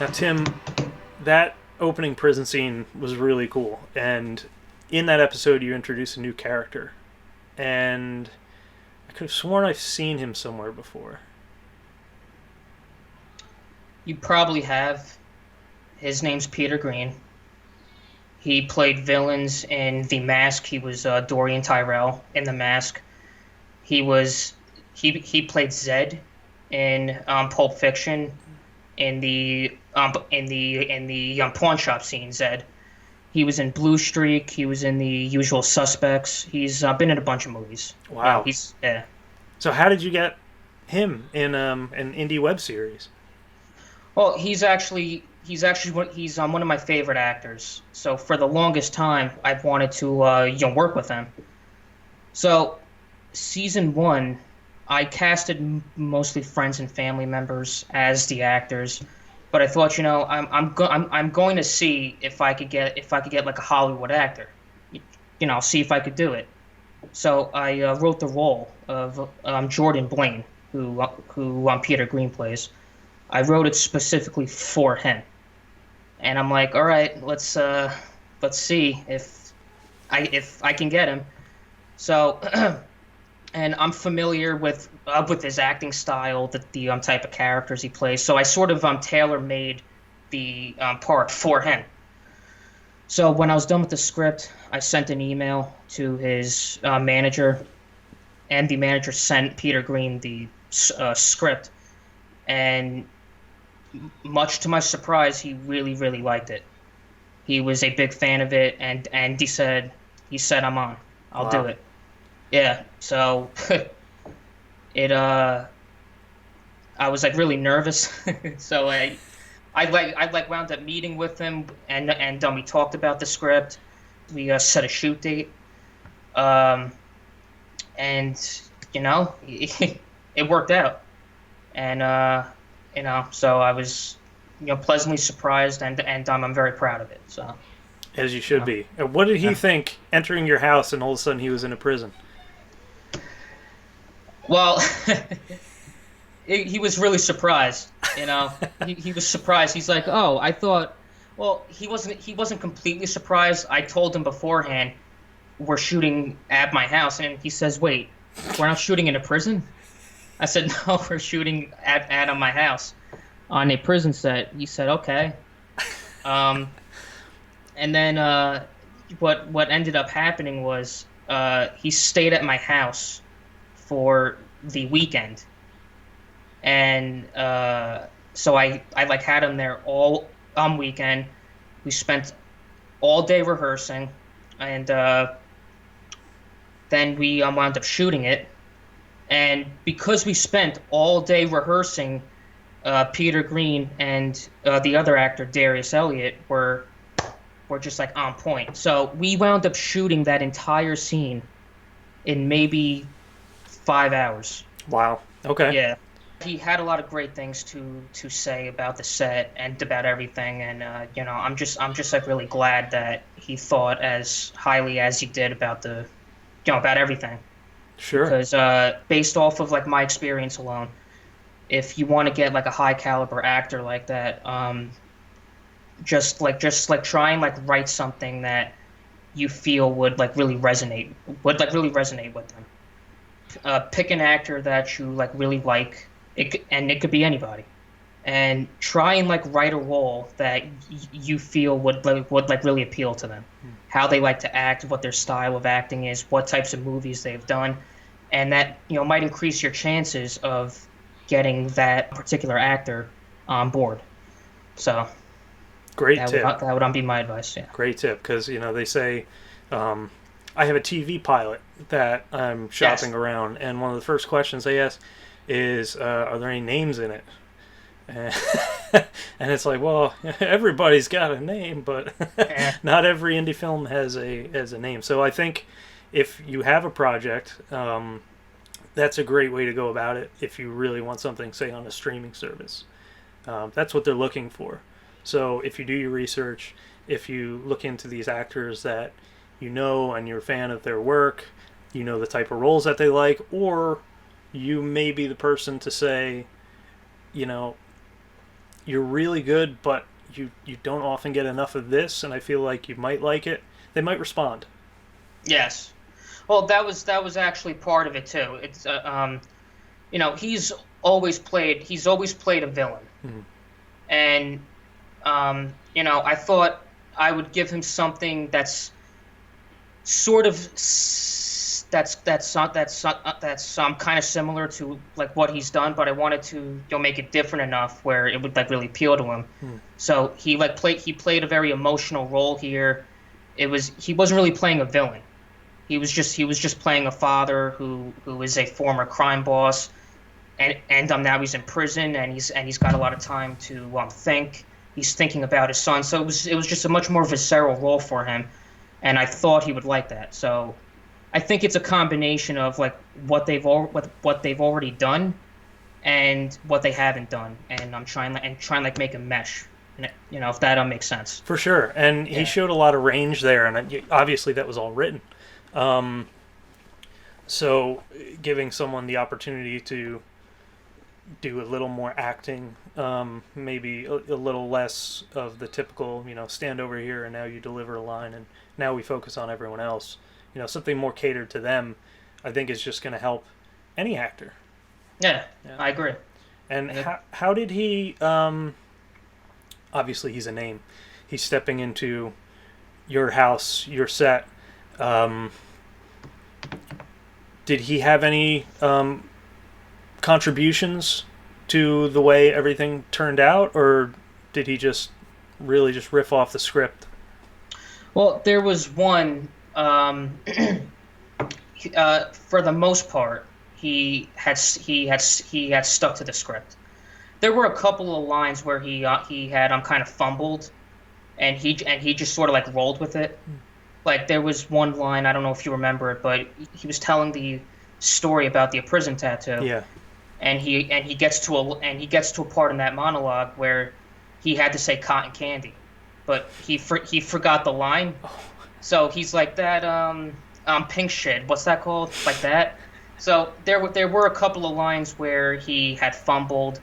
Now, Tim, that opening prison scene was really cool, and in that episode, you introduced a new character, and I could have sworn I've seen him somewhere before. You probably have. His name's Peter Green. He played villains in The Mask. He was Dorian Tyrell in The Mask. He was he played Zed in Pulp Fiction in the pawn shop scene. Zed. He was in Blue Streak. He was in The Usual Suspects. He's been in a bunch of movies. Wow. He's yeah. So, how did you get him in an indie web series? Well, he's one of my favorite actors. So for the longest time, I've wanted to work with him. So season one, I casted mostly friends and family members as the actors, but I thought, I'm going to see if I could get like a Hollywood actor. See if I could do it. So I wrote the role of Jordan Blaine, who Peter Green plays. I wrote it specifically for him, and I'm like, all right, let's see if I can get him. So, and I'm familiar with his acting style, the type of characters he plays. So I sort of tailor made the part for him. So when I was done with the script, I sent an email to his manager, and the manager sent Peter Green the script, and much to my surprise, he really, really liked it. He was a big fan of it, and he said I'm on. I'll do Wow. it. Yeah. So it I was like really nervous. So I wound up meeting with him, and we talked about the script. We set a shoot date. Um and it worked out. And so I was pleasantly surprised, and I'm very proud of it. So As you should yeah. be. And what did he Yeah. think entering your house and all of a sudden he was in a prison? Well, he was really surprised. He was surprised. He's like, "Oh, I thought." Well, he wasn't completely surprised. I told him beforehand we're shooting at my house, and he says, "Wait, we're not shooting in a prison?" I said, "No, we're shooting at my house on a prison set." He said, "Okay." Um, and then what ended up happening was he stayed at my house for the weekend, and so I like had him there all weekend. We spent all day rehearsing, and then we wound up shooting it. And because we spent all day rehearsing, Peter Green and the other actor Darius Elliott were just like on point. So we wound up shooting that entire scene in maybe 5 hours. Wow. Okay. Yeah, he had a lot of great things to say about the set and about everything, and I'm just like really glad that he thought as highly as he did about about everything. Sure. Because based off of like my experience alone, if you want to get like a high caliber actor like that, just like try and like write something that you feel would like really resonate with them. Pick an actor that you like really like, and it could be anybody, and try and like write a role that you feel would like really appeal to them, how they like to act, what their style of acting is, what types of movies they've done, and that might increase your chances of getting that particular actor on board. So Great that would tip. that would be my advice. Yeah. Great tip. Because, they say, um, I have a TV pilot that I'm Yes. shopping around, and one of the first questions they ask is, are there any names in it? And and it's like, well, everybody's got a name, but Yeah. not every indie film has a name. So I think if you have a project, that's a great way to go about it. If you really want something, say on a streaming service, that's what they're looking for. So if you do your research, if you look into these actors that and you're a fan of their work, the type of roles that they like, or you may be the person to say, you know, you're really good, but you don't often get enough of this, and I feel like you might like it, they might respond. Yes. Well, that was actually part of it too. It's he's always played a villain, Mm-hmm. and I thought I would give him something that's sort of that's kind of similar to like what he's done, but I wanted to make it different enough where it would like really appeal to him. Mm. So he played a very emotional role here. He wasn't really playing a villain. He was just playing a father who is a former crime boss, and now he's in prison, and he's got a lot of time to think. He's thinking about his son, so it was just a much more visceral role for him, and I thought he would like that. So I think it's a combination of like what they've already done and what they haven't done, and I'm trying like make a mesh, if that makes sense. For sure, and he showed a lot of range there, and obviously that was all written. So giving someone the opportunity to do a little more acting, maybe a little less of the typical, stand over here and now you deliver a line and now we focus on everyone else. Something more catered to them, I think is just going to help any actor. Yeah, I agree. And how did he, obviously he's a name, he's stepping into your house, your set. Did he have any contributions to the way everything turned out, or did he just really just riff off the script? Well, there was one. For the most part, he had stuck to the script. There were a couple of lines where he had kind of fumbled, and he just sort of like rolled with it. Like there was one line, I don't know if you remember it, but he was telling the story about the prison tattoo. Yeah. And he gets to a part in that monologue where he had to say cotton candy, but he forgot the line. So he's like that pink shit. What's that called? Like that. So there were a couple of lines where he had fumbled,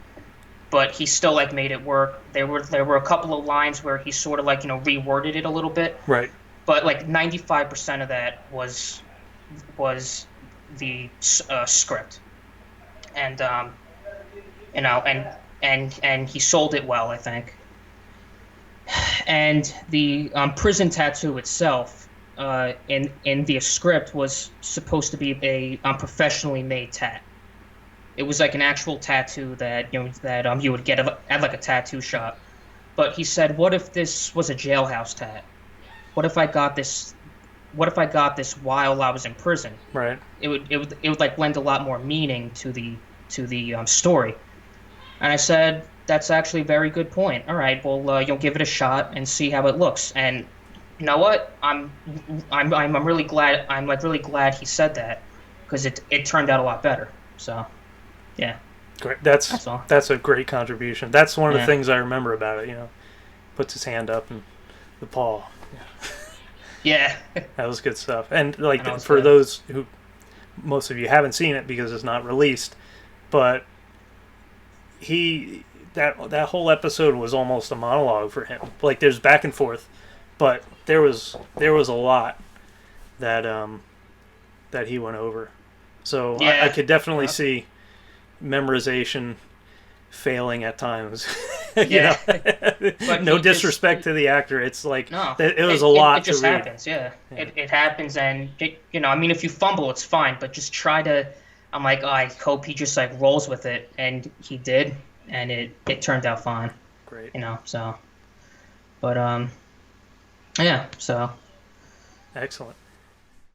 but he still like made it work. There were a couple of lines where he sort of like reworded it a little bit. Right. But like 95% of that was the script, and and he sold it well, I think. And the prison tattoo itself, in the script, was supposed to be a professionally made tat. It was like an actual tattoo that you would get at like a tattoo shop. But he said, "What if this was a jailhouse tat? What if I got this while I was in prison?" Right. It would like lend a lot more meaning to the story. And I said, that's actually a very good point. All right, well, you'll give it a shot and see how it looks. And you know what? I'm really glad. I'm like really glad he said that, because it turned out a lot better. So, yeah. Great. That's all. That's a great contribution. That's one of the things I remember about it. Puts his hand up and the paw. Yeah. That was good stuff. And like for good. those who, most of you haven't seen it because it's not released, but that whole episode was almost a monologue for him. Like there's back and forth, but there was a lot that that he went over. So Yeah. I could definitely see memorization failing at times. Yeah. But no disrespect to the actor. It's like No, it was a lot it just to read. happens, yeah. It happens, and I mean, if you fumble, it's fine, but just try to. I'm like, I hope he just like rolls with it, and he did, and it turned out fine. Great. So, but yeah, so excellent.